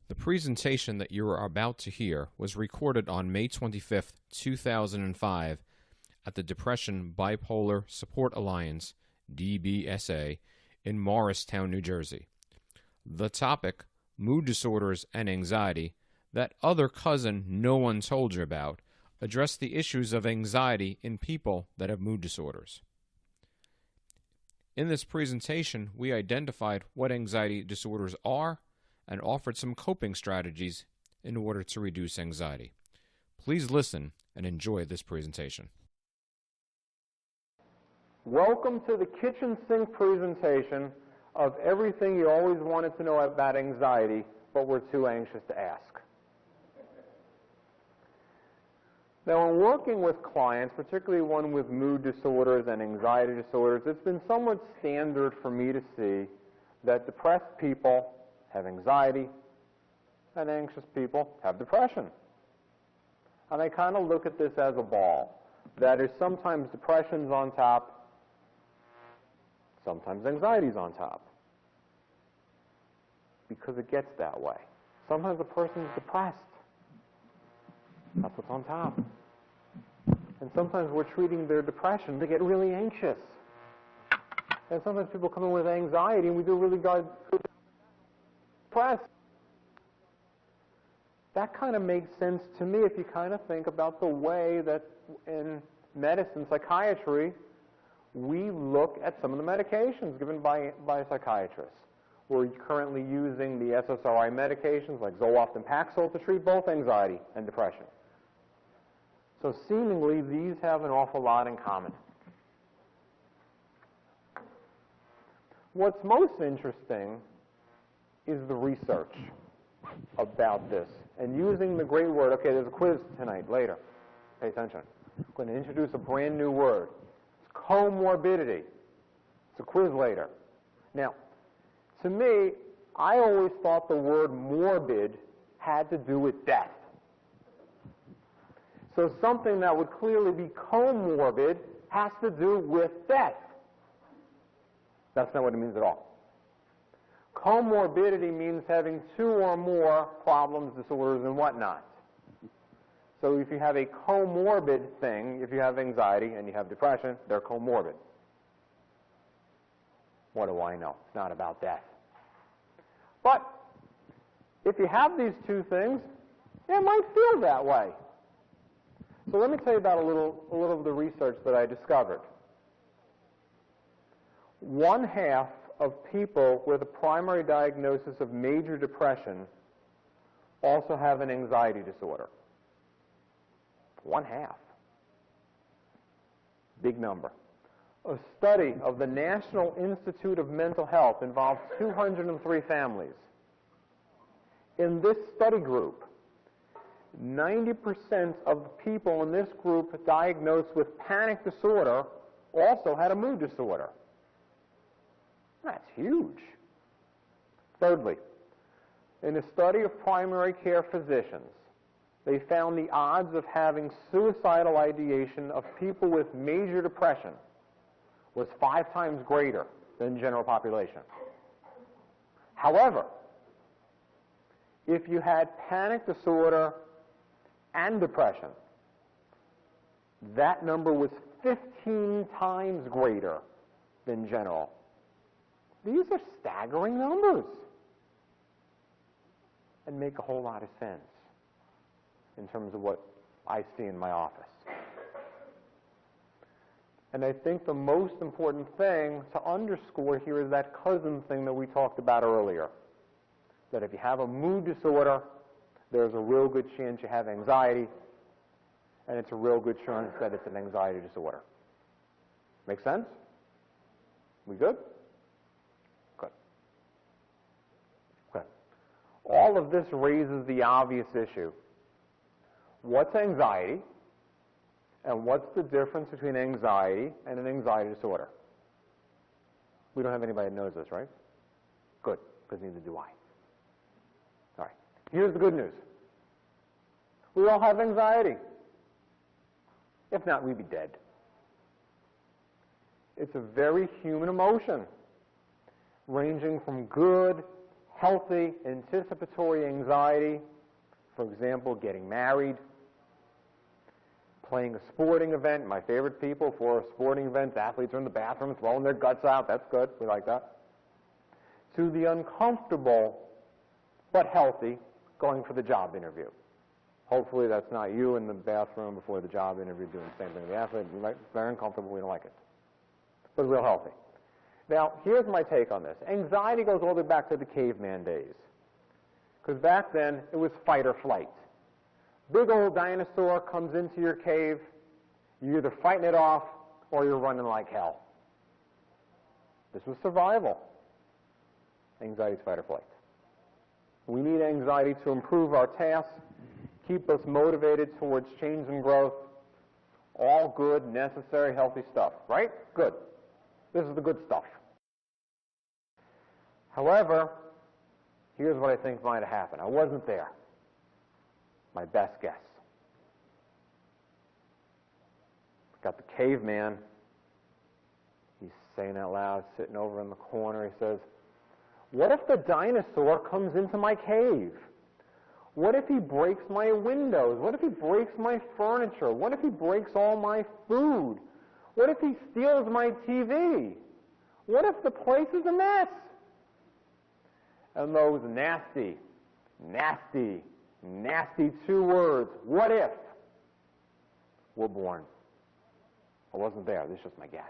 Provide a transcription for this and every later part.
The presentation that you are about to hear was recorded on May 25, 2005 at the Depression Bipolar Support Alliance, DBSA, in Morristown, New Jersey. The topic, mood disorders and anxiety, that other cousin no one told you about, addressed the issues of anxiety in people that have mood disorders. In this presentation, we identified what anxiety disorders are and offered some coping strategies in order to reduce anxiety. Please listen and enjoy this presentation. Welcome to the kitchen sink presentation of everything you always wanted to know about anxiety, but were too anxious to ask. Now, in working with clients, particularly one with mood disorders and anxiety disorders, it's been somewhat standard for me to see that depressed people have anxiety and anxious people have depression. And I kind of look at this as a ball. That is, sometimes depression's on top, sometimes anxiety's on top. Because it gets that way. Sometimes a person's depressed. That's what's on top. And sometimes we're treating their depression, they get really anxious. And sometimes people come in with anxiety and we do really good depressed. That kind of makes sense to me if you kind of think about the way that in medicine, psychiatry, we look at some of the medications given by psychiatrists. We're currently using the SSRI medications like Zoloft and Paxil to treat both anxiety and depression. So seemingly, these have an awful lot in common. What's most interesting is the research about this. And using the great word, okay, there's a quiz tonight, later. Pay attention. I'm going to introduce a brand new word. It's comorbidity. It's a quiz later. Now, to me, I always thought the word morbid had to do with death. So something that would clearly be comorbid has to do with death. That's not what it means at all. Comorbidity means having two or more problems, disorders, and whatnot. So if you have a comorbid thing, if you have anxiety and you have depression, they're comorbid. What do I know? It's not about death. But if you have these two things, it might feel that way. So let me tell you about a little of the research that I discovered. 1/2 of people with a primary diagnosis of major depression also have an anxiety disorder. 1/2. Big number. A study of the National Institute of Mental Health involved 203 families. In this study group, 90% of the people in this group diagnosed with panic disorder also had a mood disorder. That's huge. Thirdly, in a study of primary care physicians, they found the odds of having suicidal ideation of people with major depression was 5 times greater than general population. However, if you had panic disorder and depression, that number was 15 times greater than general. These are staggering numbers and make a whole lot of sense in terms of what I see in my office. And I think the most important thing to underscore here is that cousin thing that we talked about earlier. That if you have a mood disorder, there's a real good chance you have anxiety, and it's a real good chance that it's an anxiety disorder. Make sense? We good? Good. Good. All of this raises the obvious issue. What's anxiety? And what's the difference between anxiety and an anxiety disorder? We don't have anybody that knows this, right? Good, because neither do I. All right. Here's the good news. We all have anxiety. If not, we'd be dead. It's a very human emotion, ranging from good, healthy anticipatory anxiety, for example, getting married, playing a sporting event. My favorite people for sporting events, athletes are in the bathroom throwing their guts out. That's good. We like that. To the uncomfortable but healthy going for the job interview. Hopefully that's not you in the bathroom before the job interview doing the same thing with the athlete. It's very uncomfortable. We don't like it. But real healthy. Now, here's my take on this. Anxiety goes all the way back to the caveman days. Because back then, it was fight or flight. Big old dinosaur comes into your cave. You're either fighting it off or you're running like hell. This was survival. Anxiety is fight or flight. We need anxiety to improve our tasks, keep us motivated towards change and growth. All good, necessary, healthy stuff, right? Good. This is the good stuff. However, here's what I think might have happened. I wasn't there. My best guess. Got the caveman. He's saying out loud, sitting over in the corner. He says, what if the dinosaur comes into my cave? What if he breaks my windows? What if he breaks my furniture? What if he breaks all my food? What if he steals my TV? What if the place is a mess? And those nasty, nasty, nasty 2 words, what if, were born. I wasn't there. This is just my guess.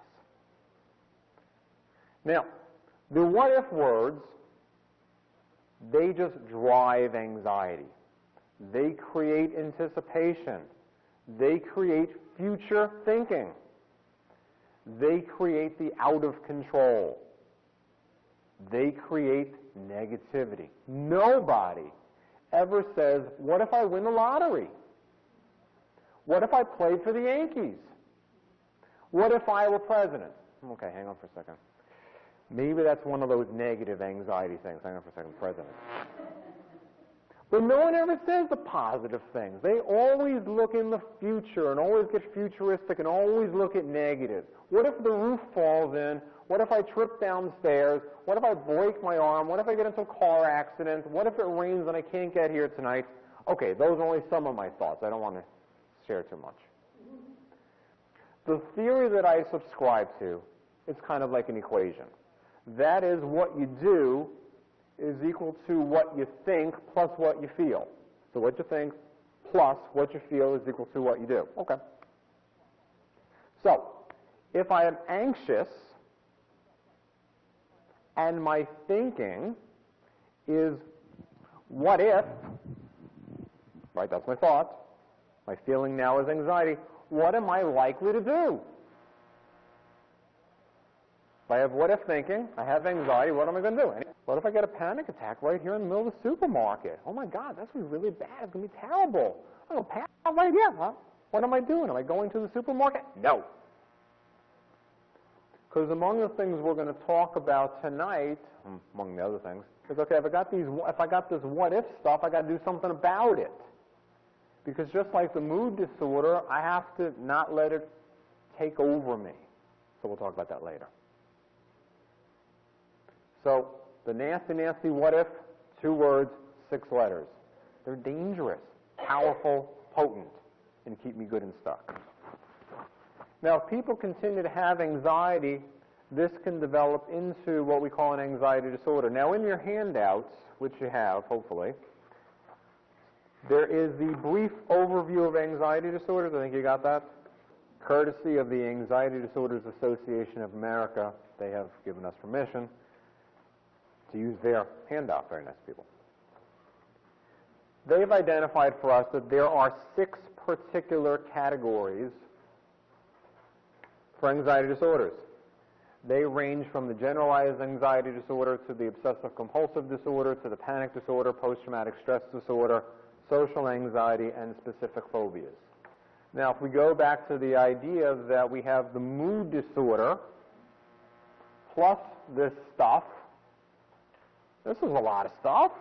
Now, the what if words, they just drive anxiety. They create anticipation. They create future thinking. They create the out of control. They create negativity. Nobody ever says, what if I win the lottery? What if I played for the Yankees? What if I were president? Okay, hang on for a second. Maybe that's one of those negative anxiety things. Hang on for a second, president. But no one ever says the positive things. They always look in the future and always get futuristic and always look at negatives. What if the roof falls in? What if I trip downstairs? What if I break my arm? What if I get into a car accident? What if it rains and I can't get here tonight? Okay, those are only some of my thoughts. I don't want to share too much. The theory that I subscribe to is kind of like an equation. That is, what you do is equal to what you think plus what you feel. So what you think plus what you feel is equal to what you do. Okay. So, if I am anxious and my thinking is what if, right, that's my thought, my feeling now is anxiety, what am I likely to do? If I have what if thinking, I have anxiety, what am I going to do? What if I get a panic attack right here in the middle of the supermarket? Oh my God, that's going to be really bad. It's going to be terrible. I'm going to pass out right here. Huh? What am I doing? Am I going to the supermarket? No. Because among the things we're going to talk about tonight, among the other things, is okay, if I got this what if stuff, I got to do something about it. Because just like the mood disorder, I have to not let it take over me. So we'll talk about that later. So the nasty, nasty what if, 2 words, 6 letters. They're dangerous, powerful, potent, and keep me good and stuck. Now, if people continue to have anxiety, this can develop into what we call an anxiety disorder. Now, in your handouts, which you have, hopefully, there is the brief overview of anxiety disorders. I think you got that. Courtesy of the Anxiety Disorders Association of America, they have given us permission to use their handout. Very nice people. They've identified for us that there are 6 particular categories for anxiety disorders. They range from the generalized anxiety disorder to the obsessive-compulsive disorder to the panic disorder, post-traumatic stress disorder, social anxiety, and specific phobias. Now, if we go back to the idea that we have the mood disorder plus this stuff, this is a lot of stuff.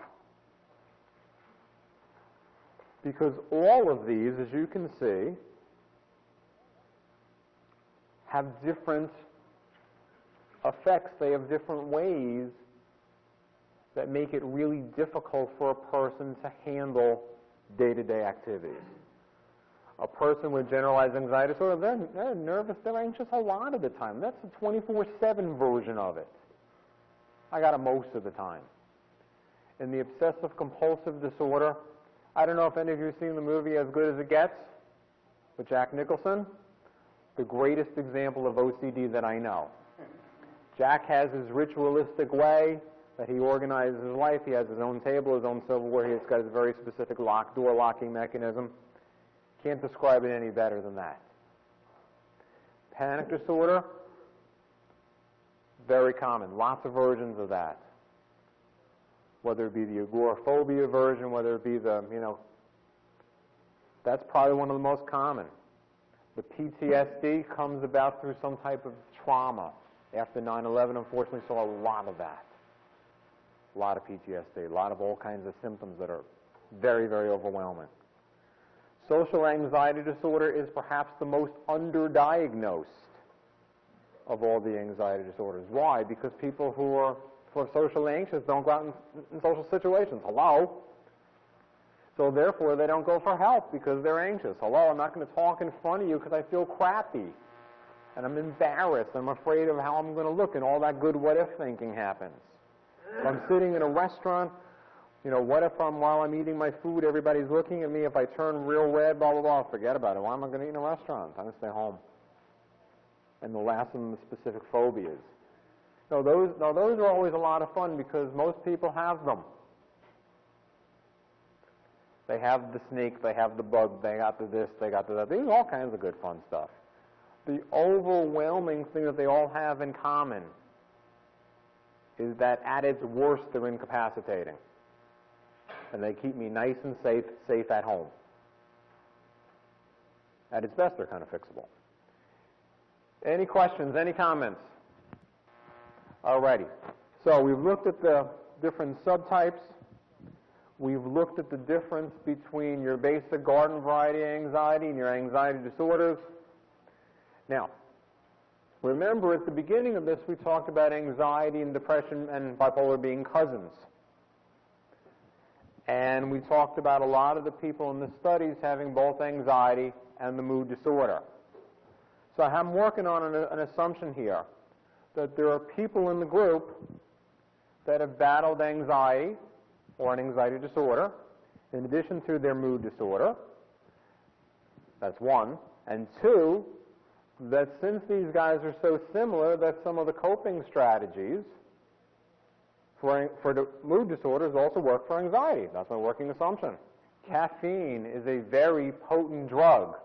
Because all of these, as you can see, have different effects. They have different ways that make it really difficult for a person to handle day-to-day activities. A person with generalized anxiety disorder, they're nervous, they're anxious a lot of the time. That's a 24/7 version of it. I got it most of the time. In the obsessive-compulsive disorder, I don't know if any of you have seen the movie As Good as It Gets with Jack Nicholson. The greatest example of OCD that I know. Jack has his ritualistic way that he organizes his life. He has his own table, his own silverware. He's got his very specific door locking mechanism. Can't describe it any better than that. Panic disorder, very common. Lots of versions of that. Whether it be the agoraphobia version, whether it be the, that's probably one of the most common. The PTSD comes about through some type of trauma. After 9/11, unfortunately, saw a lot of that. A lot of PTSD, a lot of all kinds of symptoms that are very, very overwhelming. Social anxiety disorder is perhaps the most underdiagnosed of all the anxiety disorders. Why? Because people who are socially anxious don't go out in social situations. Hello? So therefore, they don't go for help because they're anxious. Hello, I'm not going to talk in front of you because I feel crappy. And I'm embarrassed. I'm afraid of how I'm going to look, and all that good what-if thinking happens. If I'm sitting in a restaurant, what if while I'm eating my food, everybody's looking at me? If I turn real red, blah, blah, blah, forget about it. Why am I going to eat in a restaurant? I'm going to stay home. And the last of them, the specific phobias. Those are always a lot of fun because most people have them. They have the snake, they have the bug, they got the this, they got the that. These are all kinds of good fun stuff. The overwhelming thing that they all have in common is that at its worst, they're incapacitating. And they keep me nice and safe at home. At its best, they're kind of fixable. Any questions, any comments? Alrighty. So we've looked at the different subtypes. We've looked at the difference between your basic garden variety anxiety and your anxiety disorders. Now, remember at the beginning of this we talked about anxiety and depression and bipolar being cousins. And we talked about a lot of the people in the studies having both anxiety and the mood disorder. So I'm working on an assumption here that there are people in the group that have battled anxiety or an anxiety disorder in addition to their mood disorder. That's one. And two, that since these guys are so similar, that some of the coping strategies for the mood disorders also work for anxiety. That's my working assumption. Caffeine is a very potent drug.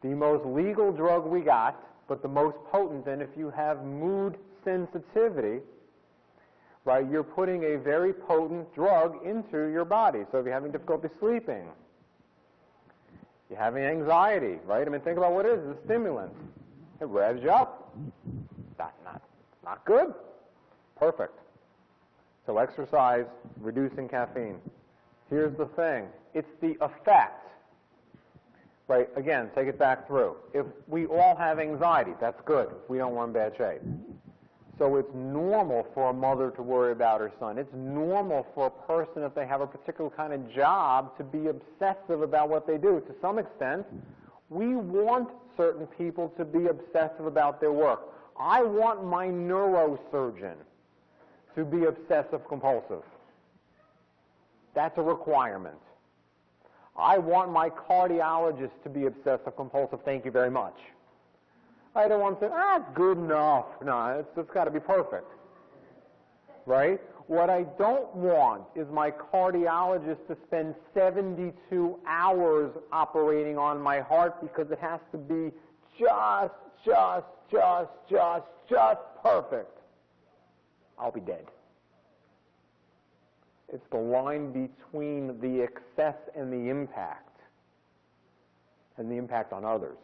The most legal drug we got, but the most potent. And if you have mood sensitivity, right, you're putting a very potent drug into your body. So if you're having difficulty sleeping, you're having anxiety, right? I mean, think about what it is. It's a stimulant. It revs you up. Not good. Perfect. So exercise, reducing caffeine. Here's the thing. It's the effect. Right, again, take it back through. If we all have anxiety, that's good. We don't want in bad shape. So it's normal for a mother to worry about her son. It's normal for a person, if they have a particular kind of job, to be obsessive about what they do. To some extent, we want certain people to be obsessive about their work. I want my neurosurgeon to be obsessive-compulsive. That's a requirement. I want my cardiologist to be obsessive-compulsive. Thank you very much. I don't want to say, it's good enough. No, it's got to be perfect. Right? What I don't want is my cardiologist to spend 72 hours operating on my heart because it has to be just perfect. I'll be dead. It's the line between the excess and the impact on others.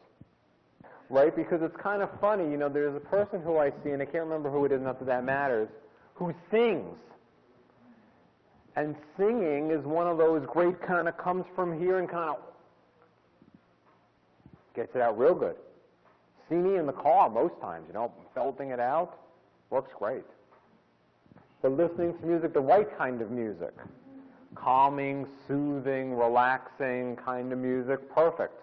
Right? Because it's kind of funny, there's a person who I see, and I can't remember who it is, not that that matters, who sings. And singing is one of those great kind of comes from here and kind of gets it out real good. See me in the car most times, belting it out. Works great. but listening to music, the right kind of music. Calming, soothing, relaxing kind of music, perfect.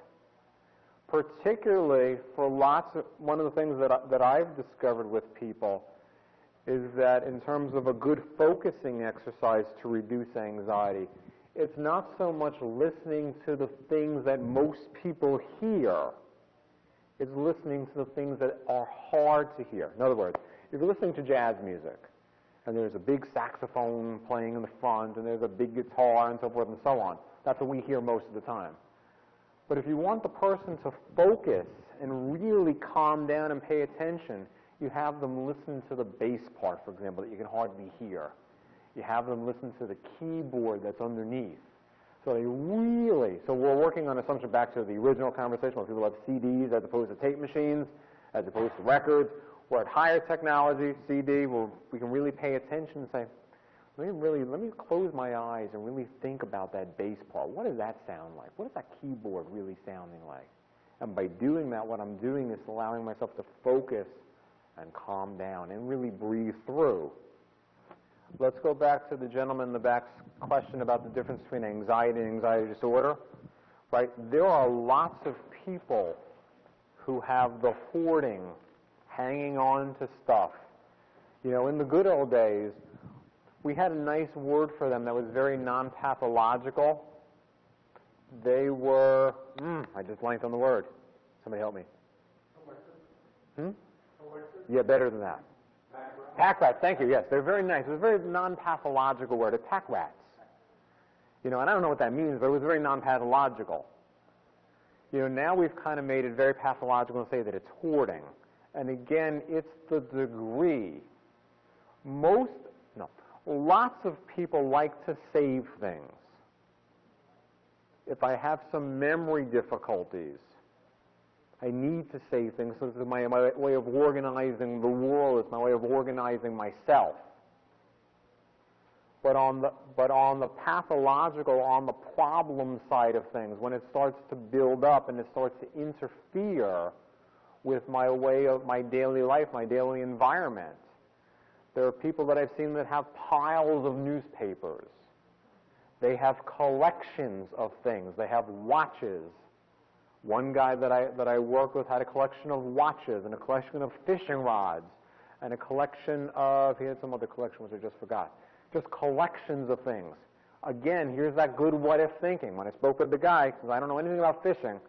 Particularly for one of the things that I've discovered with people is that in terms of a good focusing exercise to reduce anxiety, it's not so much listening to the things that most people hear, it's listening to the things that are hard to hear. In other words, if you're listening to jazz music, and there's a big saxophone playing in the front, and there's a big guitar, and so forth and so on, that's what we hear most of the time. But if you want the person to focus and really calm down and pay attention, you have them listen to the bass part, for example, that you can hardly hear. You have them listen to the keyboard that's underneath. So we're working on assumption back to the original conversation where people have CDs as opposed to tape machines, as opposed to records. We're at higher technology, CD, where we can really pay attention and say, let me close my eyes and really think about that bass part. What does that sound like? What is that keyboard really sounding like? And by doing that, what I'm doing is allowing myself to focus and calm down and really breathe through. Let's go back to the gentleman in the back's question about the difference between anxiety and anxiety disorder. Right? There are lots of people who have the hoarding, hanging on to stuff. You know, in the good old days, we had a nice word for them that was very non-pathological. They were, I just blanked on the word. Somebody help me. Yeah, better than that. Pack rats, thank you, yes. They're very nice. It was a very non-pathological word. It's pack rats. You know, and I don't know what that means, but it was very non-pathological. You know, now we've kind of made it very pathological and say that it's hoarding. And again, it's the degree. Lots of people like to save things. If I have some memory difficulties, I need to save things. So this is my way of organizing the world. It's my way of organizing myself. But on the pathological, on the problem side of things, when it starts to build up and it starts to interfere with my way of my daily life, my daily environment, there are people that I've seen that have piles of newspapers. They have collections of things. They have watches. One guy that I worked with had a collection of watches and a collection of fishing rods and a collection of, he had some other collection which I just forgot. Just collections of things. Again, here's that good what-if thinking. When I spoke with the guy, because I don't know anything about fishing,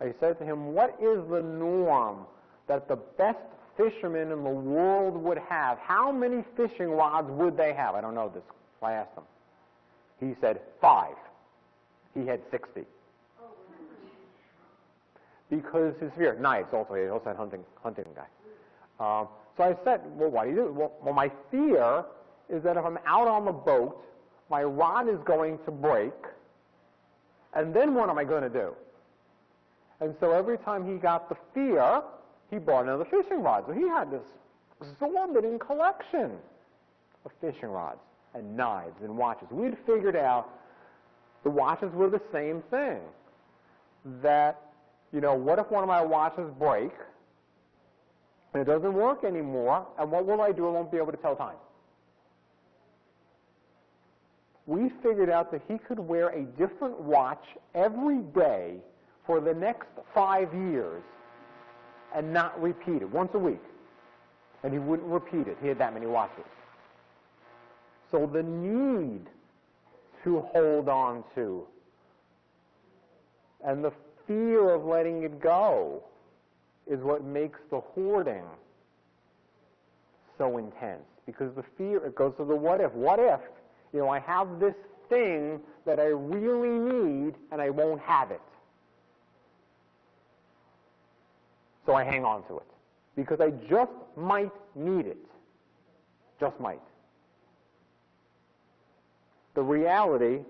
I said to him, what is the norm that the best fishermen in the world would have? How many fishing rods would they have? I don't know this. I asked him. He said 5. He had 60. Because his fear, knives also, he also had hunting guy. So I said, well, what do you do? Well, my fear is that if I'm out on the boat, my rod is going to break, and then what am I going to do? And so every time he got the fear, he bought another fishing rod. So he had this exorbitant collection of fishing rods and knives and watches. We'd figured out the watches were the same thing. That, you know, what if one of my watches break and it doesn't work anymore, and what will I do? I won't be able to tell time. We figured out that he could wear a different watch every day for the next 5 years and not repeat it, once a week. And he wouldn't repeat it. He had that many watches. So the need to hold on to and the fear of letting it go is what makes the hoarding so intense. Because the fear, it goes to the what if. What if, you know, I have this thing that I really need and I won't have it? So I hang on to it. Because I just might need it. Just might. The reality,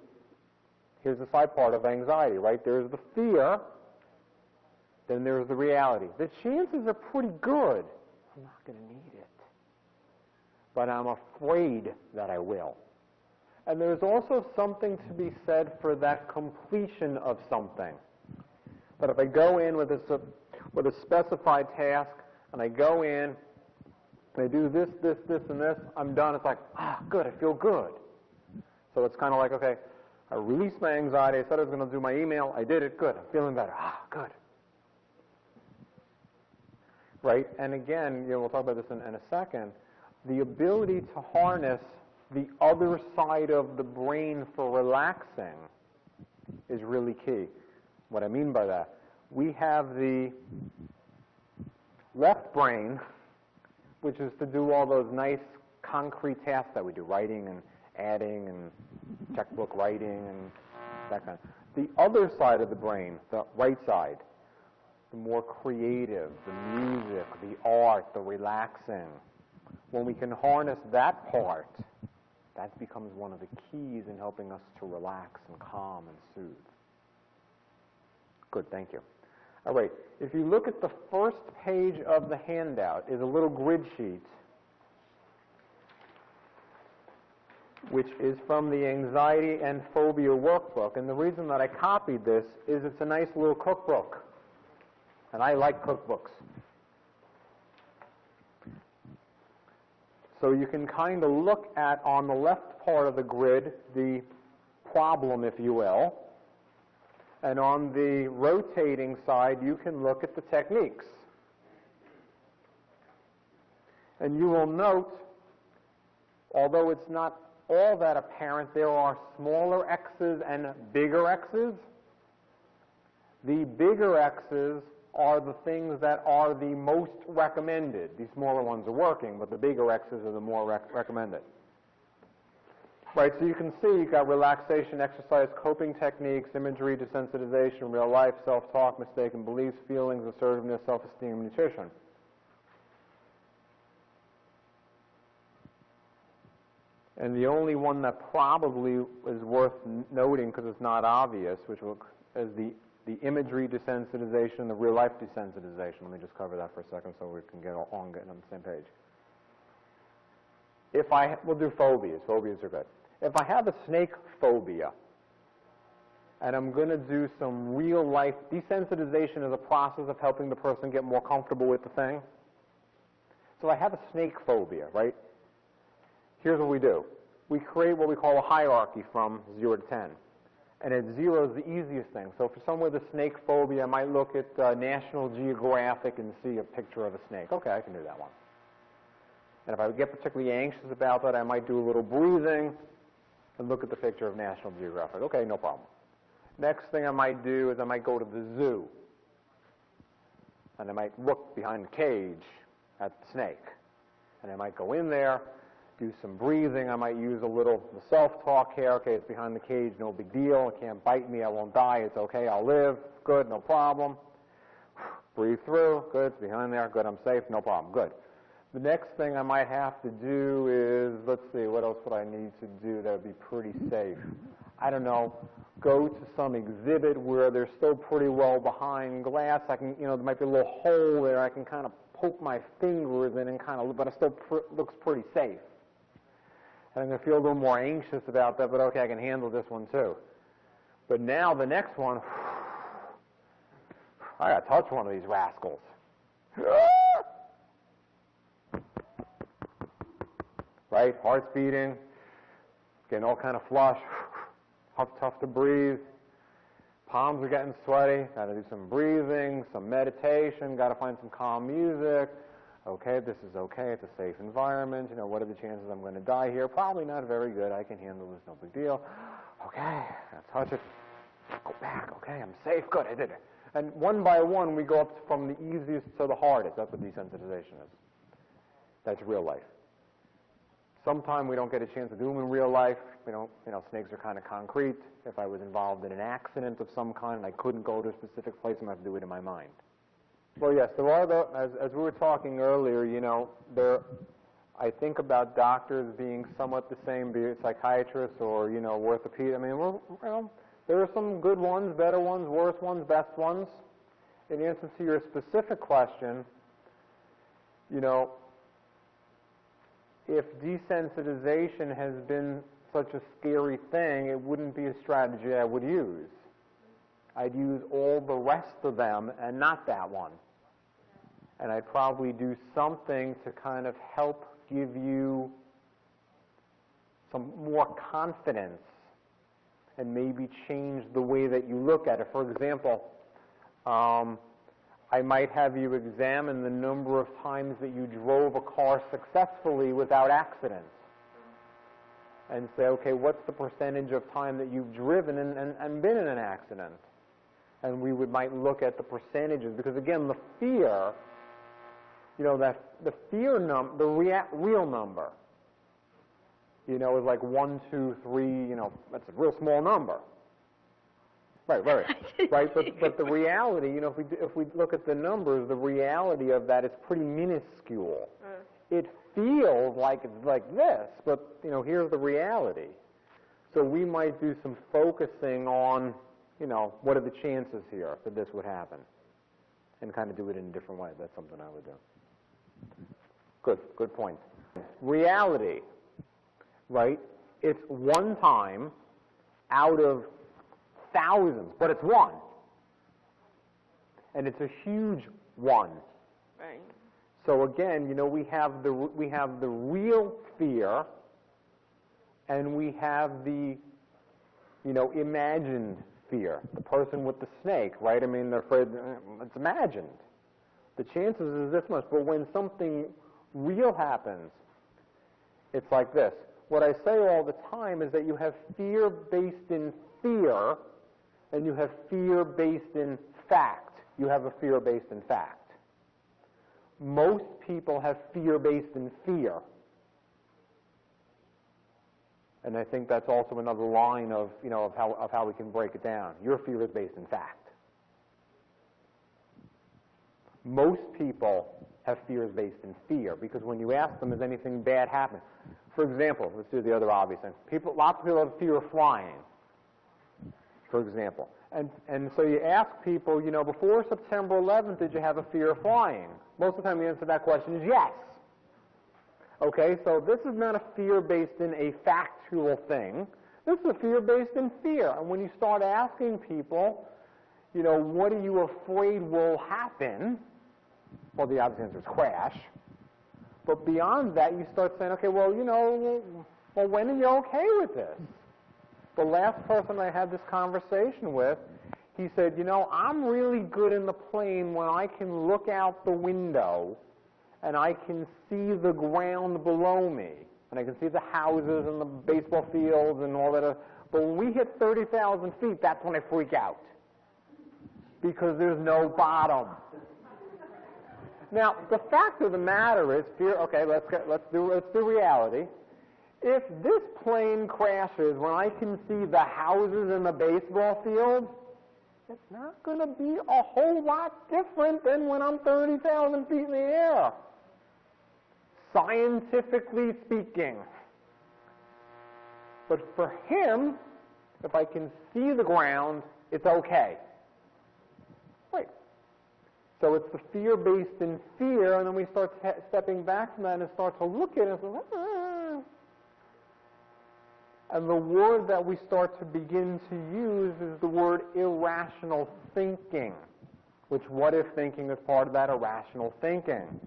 here's the side part of anxiety, right? There's the fear, then there's the reality. The chances are pretty good. I'm not going to need it. But I'm afraid that I will. And there's also something to be said for that completion of something. But if I go in with a specified task, and I go in, They do this, this, this, and this. I'm done. It's like, good. I feel good. So it's kind of like, okay, I released my anxiety. I said I was going to do my email. I did it. Good. I'm feeling better. Good. Right? And again, we'll talk about this in a second. The ability to harness the other side of the brain for relaxing is really key. What I mean by that, we have the left brain, which is to do all those nice concrete tasks that we do, writing and adding and checkbook writing and that kind of. The other side of the brain, the right side, the more creative, the music, the art, the relaxing. When we can harness that part, that becomes one of the keys in helping us to relax and calm and soothe. Good, thank you. All right, if you look at the first page of the handout is a little grid sheet, which is from the Anxiety and Phobia Workbook. And the reason that I copied this is it's a nice little cookbook. And I like cookbooks. So you can kind of look at, on the left part of the grid, the problem, if you will. And on the rotating side, you can look at the techniques. And you will note, although it's not all that apparent, there are smaller X's and bigger X's. The bigger X's are the things that are the most recommended. These smaller ones are working, but the bigger X's are the more recommended. Right, so you can see you've got relaxation, exercise, coping techniques, imagery, desensitization, real life, self-talk, mistaken beliefs, feelings, assertiveness, self-esteem, nutrition. And the only one that probably is worth noting, because it's not obvious, which is the imagery desensitization, the real life desensitization. Let me just cover that for a second so we can get on the same page. We'll do phobias. Phobias are good. If I have a snake phobia, and I'm going to do some real life desensitization is a process of helping the person get more comfortable with the thing. So I have a snake phobia, right? Here's what we do. We create what we call a hierarchy from 0 to 10. And at 0 is the easiest thing. So for someone with a snake phobia, I might look at National Geographic and see a picture of a snake. Okay, I can do that one. And if I get particularly anxious about that, I might do a little breathing and look at the picture of National Geographic. Okay, no problem. Next thing I might do is I might go to the zoo. And I might look behind the cage at the snake. And I might go in there, do some breathing. I might use a little self-talk here. Okay, it's behind the cage, no big deal. It can't bite me. I won't die. It's okay. I'll live. Good, no problem. Breathe through. Good, it's behind there. Good, I'm safe. No problem. Good. The next thing I might have to do is, let's see, what else would I need to do that would be pretty safe? I don't know, go to some exhibit where they're still pretty well behind glass. I can, there might be a little hole there. I can kind of poke my fingers in and kind of, but it still looks pretty safe. And I'm going to feel a little more anxious about that, but okay, I can handle this one too. But now the next one, I got to touch one of these rascals. Right? Heart's beating, getting all kind of flush, tough to breathe. Palms are getting sweaty. Got to do some breathing, some meditation. Got to find some calm music. Okay, this is okay. It's a safe environment. What are the chances I'm going to die here? Probably not very good. I can handle this. No big deal. Okay, I'll touch it. Go back. Okay, I'm safe. Good, I did it. And one by one, we go up from the easiest to the hardest. That's what desensitization is. That's real life. Sometimes we don't get a chance to do them in real life. We don't, snakes are kind of concrete. If I was involved in an accident of some kind and I couldn't go to a specific place, I'm going to have to do it in my mind. Well, yes, there are, as we were talking earlier, I think about doctors being somewhat the same, be it psychiatrists or, orthopedic. I mean, there are some good ones, better ones, worse ones, best ones. In answer to your specific question, if desensitization has been such a scary thing, it wouldn't be a strategy I would use. I'd use all the rest of them and not that one. and I'd probably do something to kind of help give you some more confidence and maybe change the way that you look at it. For example, I might have you examine the number of times that you drove a car successfully without accidents and say, okay, what's the percentage of time that you've driven and been in an accident? And we might look at the percentages, because again, the fear, that the fear number, the real number, is like 1, 2, 3, that's a real small number. Right. But the reality, if we look at the numbers, the reality of that is pretty minuscule. It feels like it's like this, but here's the reality. So we might do some focusing on, what are the chances here that this would happen, and kind of do it in a different way. That's something I would do. Good point. Reality, right? It's one time out of thousands, but it's one. And it's a huge one. Right. So again, we have the real fear, and we have the imagined fear. The person with the snake, right? I mean, they're afraid, it's imagined. The chances is this much, but when something real happens, it's like this. What I say all the time is that you have fear based in fear, and you have fear based in fact. You have a fear based in fact. Most people have fear based in fear. And I think that's also another line of how we can break it down. Your fear is based in fact. Most people have fears based in fear, because when you ask them, has anything bad happened? For example, let's do the other obvious thing. Lots of people have fear of flying, for example. And so you ask people, before September 11th, did you have a fear of flying? Most of the time the answer to that question is yes. Okay, so this is not a fear based in a factual thing. This is a fear based in fear. And when you start asking people, what are you afraid will happen? Well, the obvious answer is crash. But beyond that, you start saying, okay, well, when are you okay with this? The last person I had this conversation with, he said, I'm really good in the plane when I can look out the window and I can see the ground below me, and I can see the houses and the baseball fields and all that. But when we hit 30,000 feet, that's when I freak out, because there's no bottom. Now, the fact of the matter is, fear. Okay, let's do reality. If this plane crashes when I can see the houses and the baseball field, it's not going to be a whole lot different than when I'm 30,000 feet in the air, scientifically speaking. But for him, if I can see the ground, it's okay. Right. So it's the fear based in fear, and then we start stepping back from that and start to look at it and say, And the word that we start to begin to use is the word irrational thinking, which what-if thinking is part of that irrational thinking.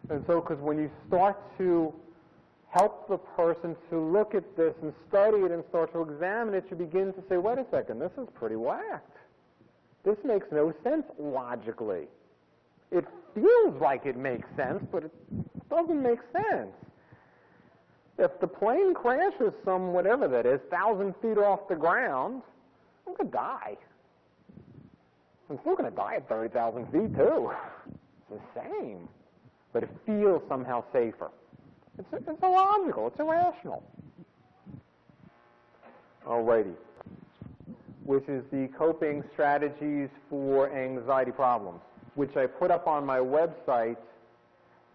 And so, because when you start to help the person to look at this and study it and start to examine it, you begin to say, wait a second, this is pretty whacked. This makes no sense logically. It feels like it makes sense, but it doesn't make sense. If the plane crashes some, whatever that is, 1,000 feet off the ground, I'm going to die. I'm still going to die at 30,000 feet, too. It's the same. But it feels somehow safer. It's illogical. It's irrational. Alrighty. Which is the coping strategies for anxiety problems, which I put up on my website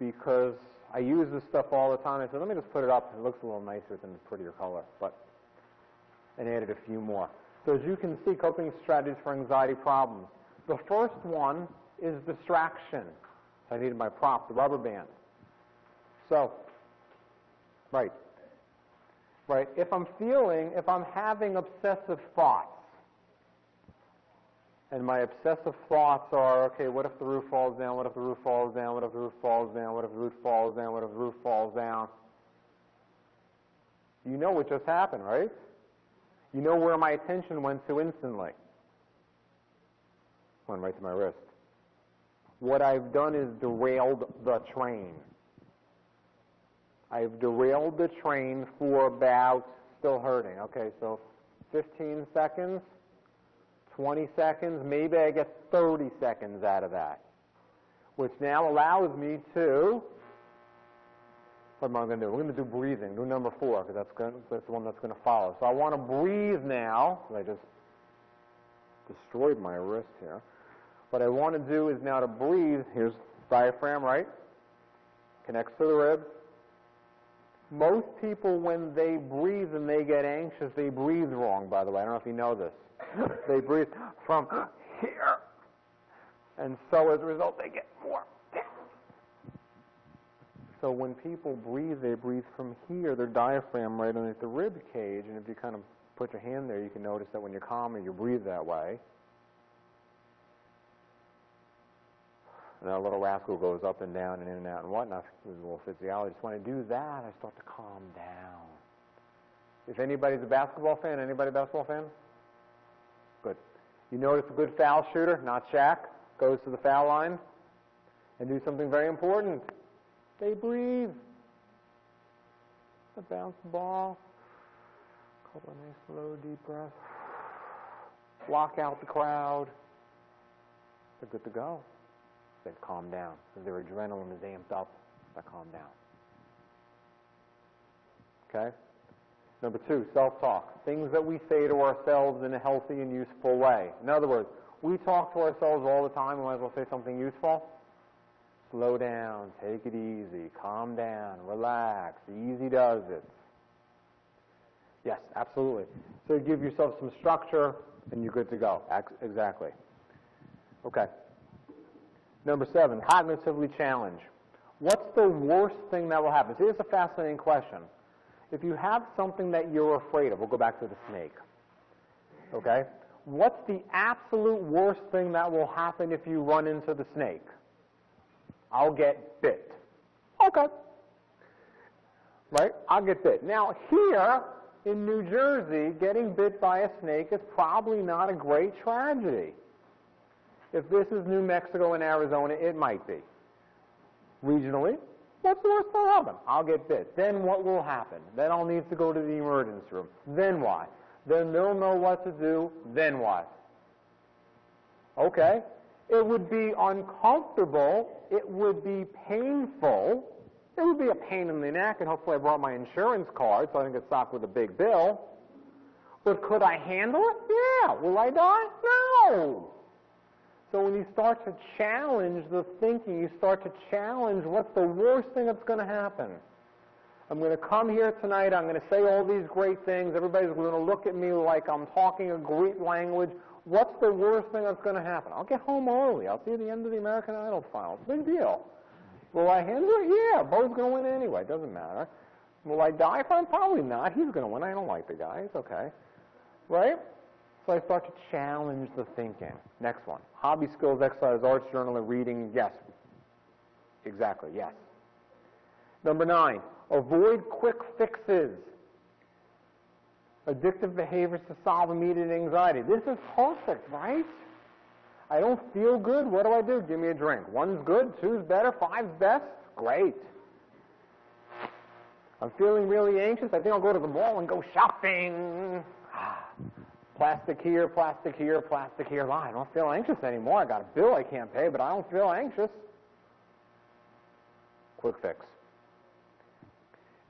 because I use this stuff all the time. I said, let me just put it up. It looks a little nicer. It's in a prettier color. And added a few more. So as you can see, coping strategies for anxiety problems. The first one is distraction. I needed my prop, the rubber band. So, right. If I'm having obsessive thoughts, And my obsessive thoughts are, okay, what if the roof falls down? What if the roof falls down? What if the roof falls down? What if the roof falls down? What if the roof falls down? You know what just happened, right? You know where my attention went to instantly. Went right to my wrist. What I've done is derailed the train. I've derailed the train for about, still hurting, okay, so 15 seconds, 20 seconds, maybe I get 30 seconds out of that, which now allows me to, what am I going to do? We're going to do breathing, do number 4, because that's the one that's going to follow. So I want to breathe now. I just destroyed my wrist here. What I want to do is now to breathe. Here's the diaphragm, right? Connects to the ribs. Most people, when they breathe and they get anxious, they breathe wrong, by the way. I don't know if you know this. They breathe from here. And so as a result, they get more down. So when people breathe, they breathe from here, their diaphragm right underneath the rib cage. And if you kind of put your hand there, you can notice that when you're calmer, you breathe that way. And that little rascal goes up and down and in and out and whatnot. There's a little physiology. When I do that, I start to calm down. If anybody's a basketball fan, anybody a basketball fan? Good. You notice a good foul shooter, not Shaq, goes to the foul line and do something very important. They breathe. They bounce the ball. Couple of nice, slow, deep breaths. Block out the crowd. They're good to go. They calm down. Because their adrenaline is amped up, they calm down. Okay? Number 2, self-talk. Things that we say to ourselves in a healthy and useful way. In other words, we talk to ourselves all the time. We might as well say something useful. Slow down, take it easy, calm down, relax, easy does it. Yes, absolutely. So you give yourself some structure and you're good to go. Exactly. Okay. Number 7, cognitively challenge. What's the worst thing that will happen? See, here's a fascinating question. If you have something that you're afraid of, we'll go back to the snake. Okay? What's the absolute worst thing that will happen if you run into the snake? I'll get bit. Okay. Right? I'll get bit. Now, here in New Jersey, getting bit by a snake is probably not a great tragedy. If this is New Mexico and Arizona, it might be. Regionally, what's the worst that will happen? I'll get bit. Then what will happen? Then I'll need to go to the emergency room. Then what? Then they'll know what to do. Then what? Okay. It would be uncomfortable. It would be painful. It would be a pain in the neck, and hopefully I brought my insurance card so I didn't get socked with a big bill. But could I handle it? Yeah. Will I die? No. So when you start to challenge the thinking, you start to challenge what's the worst thing that's going to happen. I'm going to come here tonight, I'm going to say all these great things, everybody's going to look at me like I'm talking a great language. What's the worst thing that's going to happen? I'll get home early. I'll see the end of the American Idol final. Big deal. Will I handle it? Yeah, Bo's going to win anyway. It doesn't matter. Will I die from him? Probably not. He's going to win. I don't like the guy. It's okay. Right? So I start to challenge the thinking. Next one. Hobby, skills, exercise, arts, journaling, reading. Yes. Exactly. Yes. Number 9. Avoid quick fixes. Addictive behaviors to solve immediate anxiety. This is perfect, right? I don't feel good. What do? Give me a drink. 1's good. 2's better. 5's best. Great. I'm feeling really anxious. I think I'll go to the mall and go shopping. Plastic here, plastic here, plastic here. Well, I don't feel anxious anymore. I got a bill I can't pay, but I don't feel anxious. Quick fix.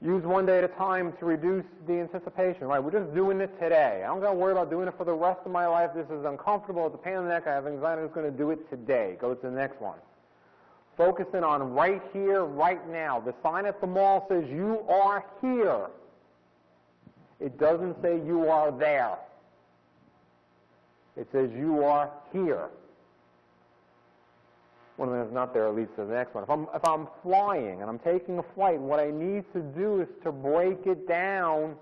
Use one day at a time to reduce the anticipation. Right, we're just doing it today. I don't got to worry about doing it for the rest of my life. This is uncomfortable. It's a pain in the neck. I have anxiety. I'm just going to do it today. Go to the next one. Focusing on right here, right now. The sign at the mall says you are here. It doesn't say you are there. It says you are here. One of them is not there, leads to the next one. If I'm flying and I'm taking a flight, what I need to do is to break it down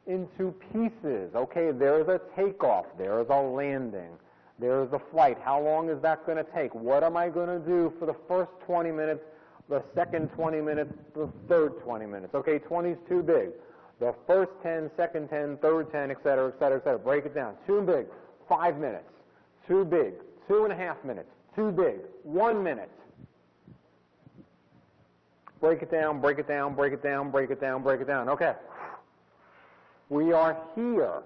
into pieces. Okay, there's a takeoff, there's a landing, There's the flight. How long is that going to take? What am I going to do for the first 20 minutes, the second 20 minutes, the third 20 minutes? Okay, 20 is too big. The first 10, second 10, third 10, et cetera, et cetera, et cetera. Break it down. Too big, 5 minutes. Too big, 2.5 minutes. Too big, 1 minute. Break it down, break it down, break it down, break it down, break it down. Okay. We are here.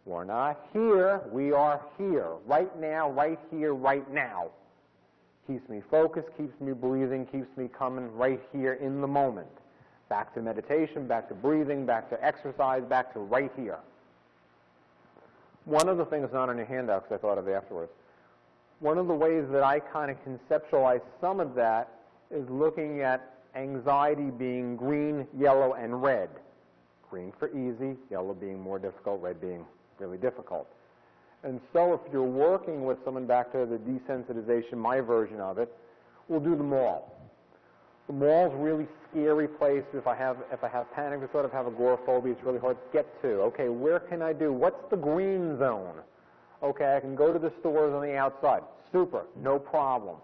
We're not here. We are here. Right now, right here, right now. Keeps me focused, keeps me breathing, keeps me coming right here in the moment. Back to meditation, back to breathing, back to exercise, back to right here. One of the things not on your handout, because I thought of it afterwards, one of the ways that I kind of conceptualize some of that is looking at anxiety being green, yellow, and red. Green for easy, yellow being more difficult, red being really difficult. And so if you're working with someone, back to the desensitization, my version of it, we'll do the mall. The mall's a really scary place. If I have panic disorder, if I have agoraphobia, it's really hard to get to. Okay, where can I do? What's the green zone? Okay, I can go to the stores on the outside. Super, no problem.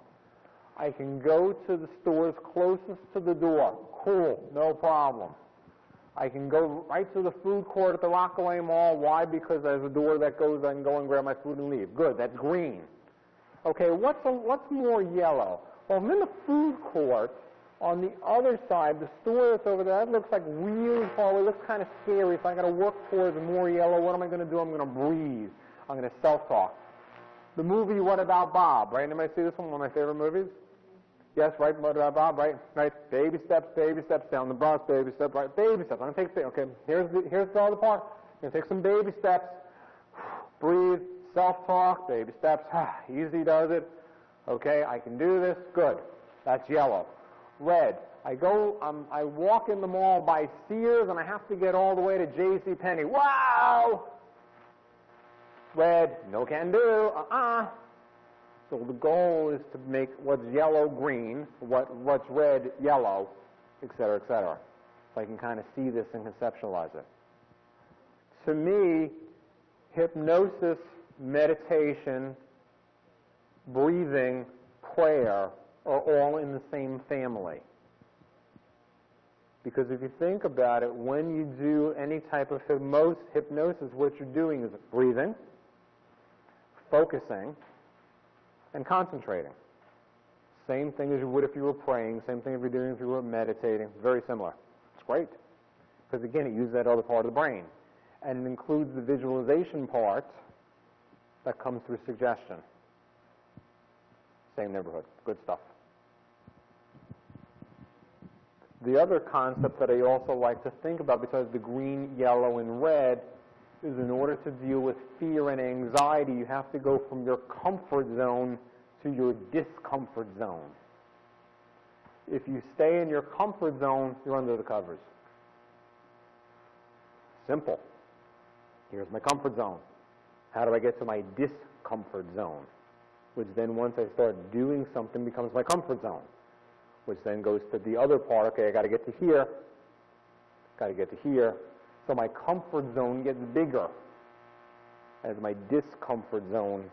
I can go to the stores closest to the door. Cool, no problem. I can go right to the food court at the Rockaway Mall. Why? Because there's a door that goes, I can go and grab my food and leave. Good, that's green. Okay, what's more yellow? Well, I'm in the food court. On the other side, the store that's over there, that looks like really far away. It looks kind of scary. If I got to work towards more yellow, what am I going to do? I'm going to breathe. I'm going to self-talk. The movie What About Bob, right? Anybody see this one? One of my favorite movies? Yes, right? What About Bob, right? Right. Baby steps down the bus, baby steps, right? Baby steps. I'm going to take, okay, here's the other part. I'm going to take some baby steps. Breathe, self-talk, baby steps. Easy does it. Okay, I can do this. Good. That's yellow. Red. I walk in the mall by Sears, and I have to get all the way to JCPenney. Wow! Red. No can do. So the goal is to make what's yellow green, what's red yellow, et cetera, et cetera. So I can kind of see this and conceptualize it. To me, hypnosis, meditation, breathing, prayer are all in the same family. Because if you think about it, when you do any type of hypnosis, what you're doing is breathing, focusing, and concentrating. Same thing as you would if you were praying, same thing if you're doing if you were meditating. Very similar. It's great. Because again, it uses that other part of the brain. And it includes the visualization part that comes through suggestion. Same neighborhood. Good stuff. The other concept that I also like to think about, besides the green, yellow, and red, is in order to deal with fear and anxiety, you have to go from your comfort zone to your discomfort zone. If you stay in your comfort zone, you're under the covers. Simple. Here's my comfort zone. How do I get to my discomfort zone? Which then, once I start doing something, becomes my comfort zone. Which then goes to the other part. Okay, I got to get to here. Got to get to here. So my comfort zone gets bigger as my discomfort zone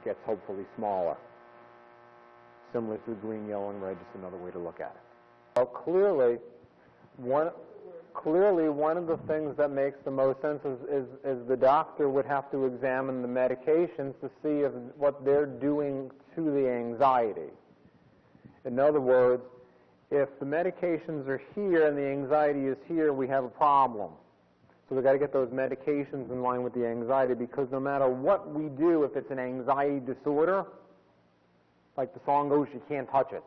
gets hopefully smaller. Similar to green, yellow, and red, just another way to look at it. Well, clearly one of the things that makes the most sense is the doctor would have to examine the medications to see what they're doing to the anxiety. In other words, if the medications are here and the anxiety is here, we have a problem. So we've got to get those medications in line with the anxiety, because no matter what we do, if it's an anxiety disorder, like the song goes, you can't touch it.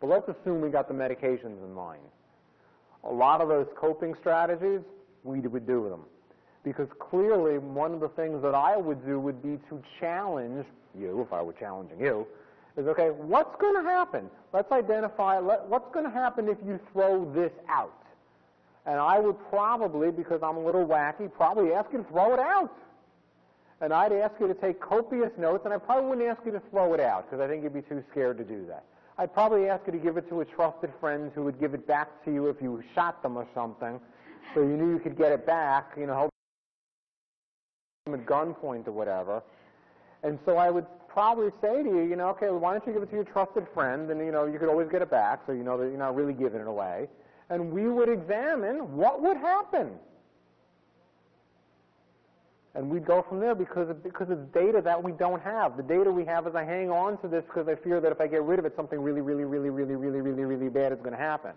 But let's assume we got the medications in line. A lot of those coping strategies, we would do them. Because clearly, one of the things that I would do would be to challenge you, if I were challenging you, is, okay, what's going to happen? Let's identify what's going to happen if you throw this out. And I would probably, because I'm a little wacky, probably ask you to throw it out. And I'd ask you to take copious notes, and I probably wouldn't ask you to throw it out, because I think you'd be too scared to do that. I'd probably ask you to give it to a trusted friend who would give it back to you if you shot them or something, so you knew you could get it back, help them at gunpoint or whatever. And so I would probably say to you, okay, well, why don't you give it to your trusted friend, and, you could always get it back, so you know that you're not really giving it away. And we would examine what would happen. And we'd go from there because it's data that we don't have. The data we have is I hang on to this because I fear that if I get rid of it, something really, really, really, really, really, really, really bad is going to happen.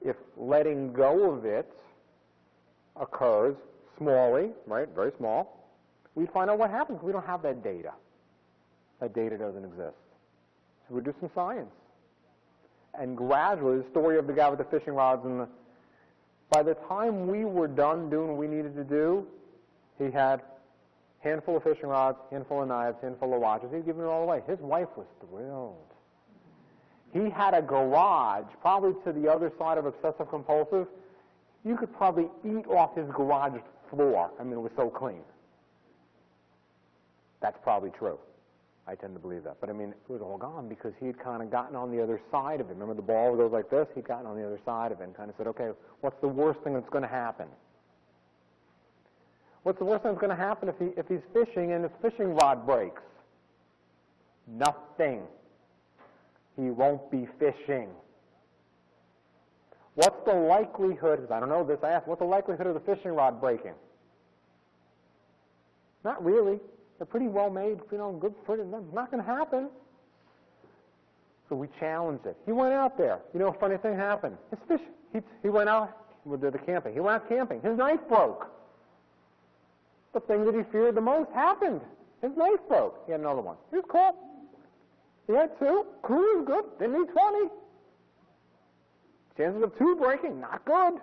If letting go of it occurs smallly, right, very small, we find out what happens. We don't have that data. That data doesn't exist. So we do some science. And gradually, the story of the guy with the fishing rods, and by the time we were done doing what we needed to do, he had a handful of fishing rods, handful of knives, handful of watches. He was giving it all away. His wife was thrilled. He had a garage, probably to the other side of obsessive compulsive. You could probably eat off his garage floor. I mean, it was so clean. That's probably true. I tend to believe that. But, I mean, it was all gone because he had kind of gotten on the other side of it. Remember the ball goes like this? He'd gotten on the other side of it and kind of said, okay, what's the worst thing that's going to happen? What's the worst thing that's going to happen if he's fishing and his fishing rod breaks? Nothing. He won't be fishing. What's the likelihood, because I don't know this, I asked, what's the likelihood of the fishing rod breaking? Not really. They're pretty well made, good for it. It's not going to happen. So we challenged it. He went out there. A funny thing happened. His fish, he went out with the camping. He went out camping. His knife broke. The thing that he feared the most happened. His knife broke. He had another one. He was caught. He had 2. Crew was good. Didn't need 20. Chances of 2 breaking, not good.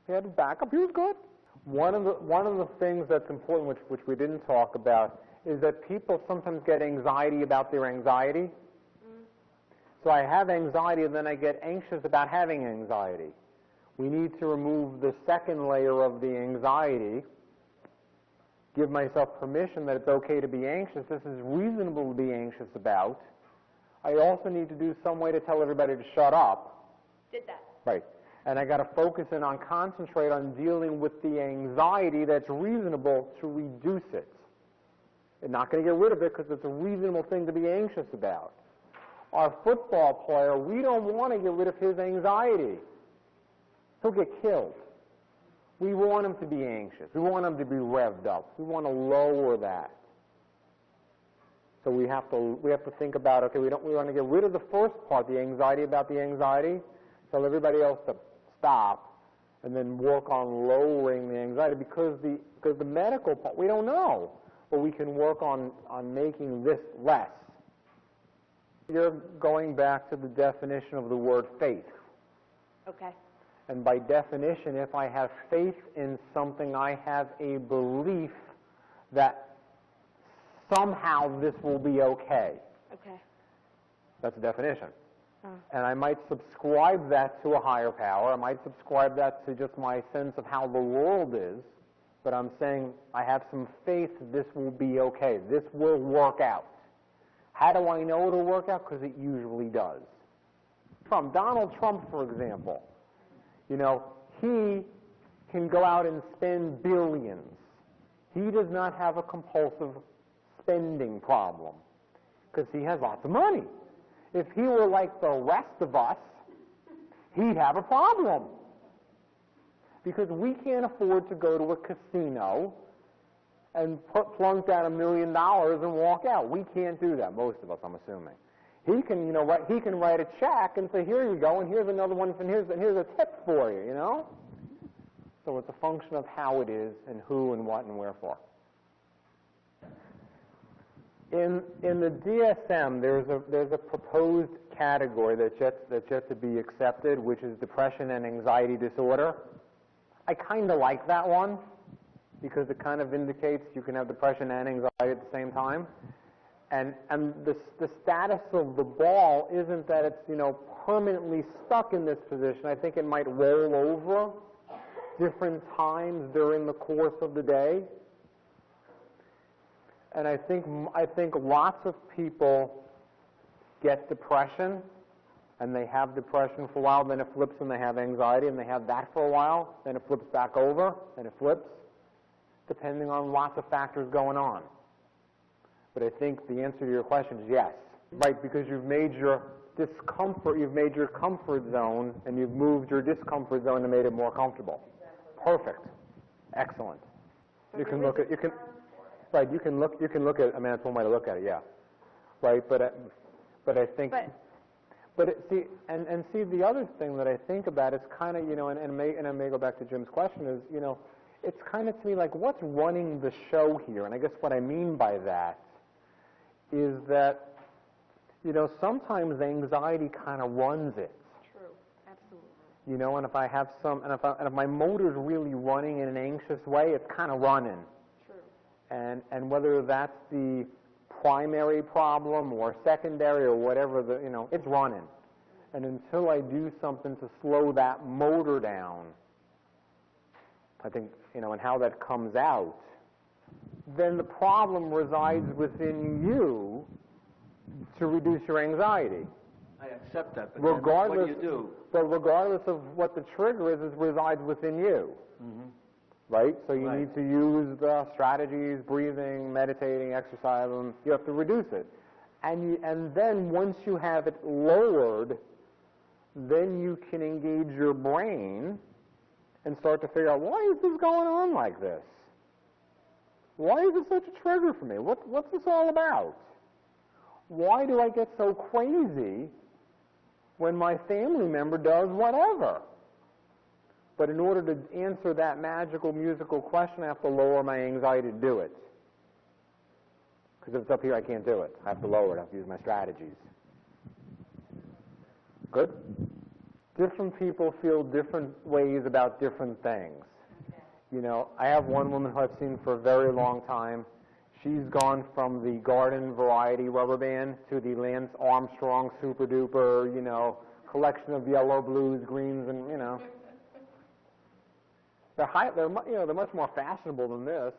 He had his backup. He was good. One of the things that's important, which we didn't talk about, is that people sometimes get anxiety about their anxiety. So I have anxiety, and then I get anxious about having anxiety. We need to remove the second layer of the anxiety, give myself permission that it's okay to be anxious. This is reasonable to be anxious about. I also need to do some way to tell everybody to shut up. Did that. Right. And I got to focus in on, concentrate on dealing with the anxiety that's reasonable to reduce it. I'm not going to get rid of it because it's a reasonable thing to be anxious about. Our football player, we don't want to get rid of his anxiety. He'll get killed. We want him to be anxious. We want him to be revved up. We want to lower that. So we have to think about, okay, we want to get rid of the first part, the anxiety about the anxiety, tell everybody else to stop, and then work on lowering the anxiety because the medical part, we don't know, but we can work on making this less. You're going back to the definition of the word faith. Okay. And by definition, if I have faith in something, I have a belief that somehow this will be okay. Okay. That's the definition. And I might subscribe that to a higher power. I might subscribe that to just my sense of how the world is. But I'm saying I have some faith this will be okay. This will work out. How do I know it'll work out? Because it usually does. Donald Trump, for example, he can go out and spend billions. He does not have a compulsive spending problem because he has lots of money. If he were like the rest of us, he'd have a problem. Because we can't afford to go to a casino and plunk down $1 million and walk out. We can't do that, most of us, I'm assuming. He can, he can write a check and say, here you go, and here's another one, and here's a tip for you, So it's a function of how it is and who and what and wherefore. In the DSM, there's a proposed category that's yet to be accepted, which is depression and anxiety disorder. I kind of like that one because it kind of indicates you can have depression and anxiety at the same time. And the status of the ball isn't that it's permanently stuck in this position. I think it might roll over different times during the course of the day. And I think lots of people get depression, and they have depression for a while, then it flips and they have anxiety, and they have that for a while, then it flips back over, then it flips, depending on lots of factors going on. But I think the answer to your question is yes. Right, because you've made your discomfort, you've made your comfort zone, and you've moved your discomfort zone and made it more comfortable. Perfect. Excellent. You can look at, right, you can look at, I mean, that's one way to look at it, yeah. Right, but I think, see, and see, the other thing that I think about is kind of, you know, and I may go back to Jim's question is, you know, it's kind of to me like, what's running the show here? And I guess what I mean by that is that, you know, sometimes anxiety kind of runs it. True, absolutely. You know, and if I have some, and if my motor's really running in an anxious way, it's kind of running. True. And whether that's the primary problem or secondary or whatever, you know, it's running. And until I do something to slow that motor down, I think, you know, and how that comes out, then the problem resides within you to reduce your anxiety. I accept that, but Regardless, what do you do? but regardless of what the trigger is, it resides within you. Mm-hmm. Right? So you Right. need to use the strategies, breathing, meditating, exercising. You have to reduce it. And then once you have it lowered, then you can engage your brain and start to figure out, why is this going on like this? Why is it such a trigger for me? What's this all about? Why do I get so crazy when my family member does whatever? But in order to answer that magical musical question, I have to lower my anxiety to do it. Because if it's up here, I can't do it. I have to lower it. I have to use my strategies. Good? Different people feel different ways about different things. Okay. You know, I have one woman who I've seen for a very long time. She's gone from the garden variety rubber band to the Lance Armstrong super duper, you know, collection of yellow, blues, greens, and, you know. They're much more fashionable than this.